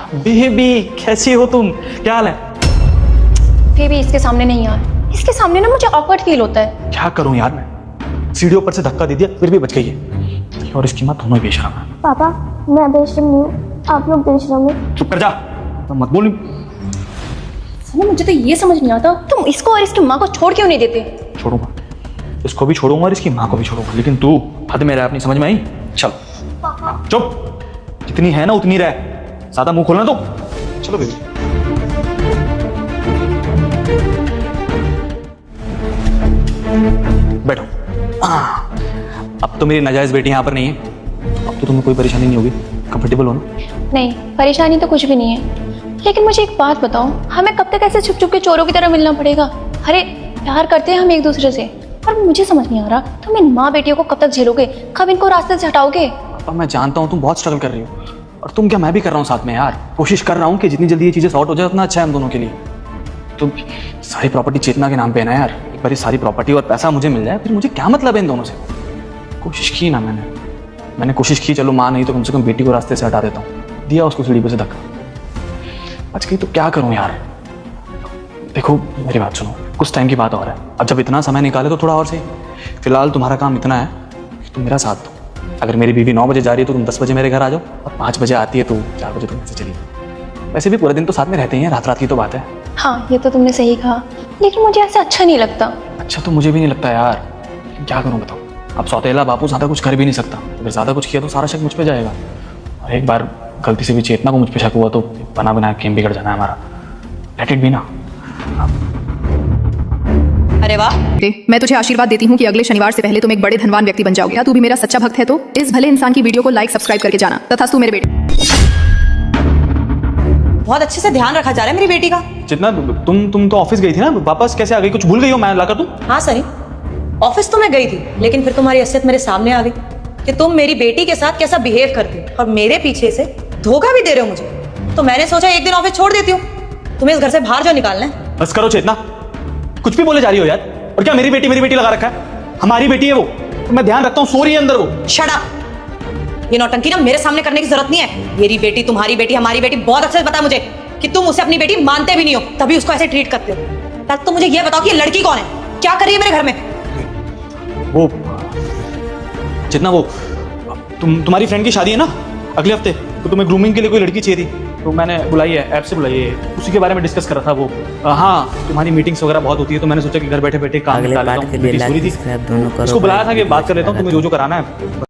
Baby कैसी हो तुम, क्या हाल है? बेबी इसके सामने नहीं यार, इसके सामने ना मुझे ऑकवर्ड फील होता है। क्या करूं यार, मैं सीढ़ियों पर से धक्का दे दिया फिर भी बच गई है, और इसकी माँ दोनों ही बेशरम है। पापा मैं बेशरम नहीं हूँ, आप लोग बेशरम हो। चुप कर जा, मैं मत बोल। सना मुझे तो ये समझ नहीं आता तुम इसको और इसकी माँ को छोड़ क्यों नहीं देते। छोड़ूंगा, इसको भी छोड़ूंगा और इसकी माँ को भी छोड़ूंगा, लेकिन तू हद में रह, अपनी समझ में आई? चल चुप, जितनी है ना उतनी रह, ज्यादा मुंह खोलना तो। चलो बेबी। बैठो। अब तो मेरी नाजायज बेटी यहाँ पर नहीं है, अब तो तुम्हें कोई परेशानी नहीं होगी, कंफर्टेबल हो ना? नहीं परेशानी तो कुछ भी नहीं है, लेकिन मुझे एक बात बताओ, हमें कब तक ऐसे छुप छुप के चोरों की तरह मिलना पड़ेगा? अरे प्यार करते हैं हम एक दूसरे से, पर मुझे समझ नहीं आ रहा तुम इन माँ बेटियों को कब तक झेलोगे, कब इनको रास्ते से हटाओगे? अब मैं जानता हूँ तुम बहुत स्ट्रगल कर रही हो, और तुम क्या मैं भी कर रहा हूँ साथ में यार। कोशिश कर रहा हूँ कि जितनी जल्दी ये चीज़ें सॉर्ट हो जाए उतना अच्छा है हम दोनों के लिए। तो सारी प्रॉपर्टी चेतना के नाम पे है ना यार, एक बार ये सारी प्रॉपर्टी और पैसा मुझे मिल जाए फिर मुझे क्या मतलब है इन दोनों से। कोशिश की ना मैंने कोशिश की, चलो माँ नहीं तो कम से कम बेटी को रास्ते से हटा देता हूँ, दिया उसको सीढ़ी पे से धक्का, बच गई तो क्या करूँ यार। देखो मेरी बात सुनो, कुछ टाइम की बात और है, अब जब इतना समय निकाले तो थोड़ा और सही। फिलहाल तुम्हारा काम इतना है कि तुम मेरा साथ दो। अगर मेरी बीवी 9 बजे जा रही है तो तुम 10 बजे मेरे घर आ जाओ, और 5 बजे आती है तो 4 बजे तुम ऐसे चली जाओ। वैसे भी पूरे दिन तो साथ में रहते ही हैं, रात रात की तो बात है। हाँ ये तो तुमने सही कहा, लेकिन मुझे ऐसे अच्छा नहीं लगता। अच्छा तो मुझे भी नहीं लगता यार, लेकिन क्या करूँ बताओ। अब सौतेला बापू ज़्यादा कुछ कर भी नहीं सकता, अगर ज़्यादा कुछ किया तो सारा शक मुझ पर जाएगा, और एक बार गलती से भी चेतना को मुझ पर शक हुआ तो बना बना गेम बिगड़ जाना है हमारा। लेट इट बी ना। अरे वाह, मैं तुझे आशीर्वाद देती हूँ कि अगले शनिवार से पहले तुम एक बड़े धनवान व्यक्ति बन जाओगे। क्या तू भी मेरा सच्चा भक्त है तो इस भले इंसान की वीडियो को लाइक सब्सक्राइब करके जाना। तथा तू मेरे बेटे। बहुत अच्छे से ध्यान रखा जा रहा है मेरी बेटी का। जितना तुम तो ऑफिस गई थी ना, वापस कैसे आ गई? कुछ भूल गई हो मैं लाकर दूं? हाँ सनी, ऑफिस तो मैं गई थी, लेकिन फिर तुम्हारी असलियत मेरे सामने आ गई कि तुम मेरी बेटी के साथ कैसा बिहेव करते हो और मेरे पीछे से धोखा भी दे रहे हो मुझे। तो मैंने सोचा एक दिन ऑफिस छोड़ देती हूँ, तुम्हें इस घर से बाहर जो निकालना है। बस करो चेतना, कुछ भी बोले जा रही हो यार। और क्या मेरी बेटी लगा रखा है? हमारी बेटी है वो, तो मैं ध्यान रखता हूँ, सो रही है अंदर वो। शट अप, ये नौटंकी ना मेरे सामने करने की जरूरत नहीं है। मेरी बेटी, तुम्हारी बेटी, हमारी बेटी, बहुत अच्छे से पता है मुझे कि तुम उसे अपनी बेटी मानते भी नहीं हो, तभी उसको ऐसे ट्रीट करते हो। तब तो मुझे ये बताओ कि ये लड़की कौन है, क्या कर रही है मेरे घर में? वो जितना वो तुम्हारी फ्रेंड की शादी है ना अगले हफ्ते, तो तुम्हें ग्रूमिंग के लिए कोई लड़की चाहिए थी, तो मैंने बुलाई है, ऐप से बुलाई है, उसी के बारे में डिस्कस कर रहा था वो। हाँ तुम्हारी मीटिंग्स वगैरह बहुत होती है, तो मैंने सोचा कि घर बैठे बैठे काम निकाल लेता हूँ। इसको बुलाया था कि बात कर लेता हूँ, तुम्हें जो कराना है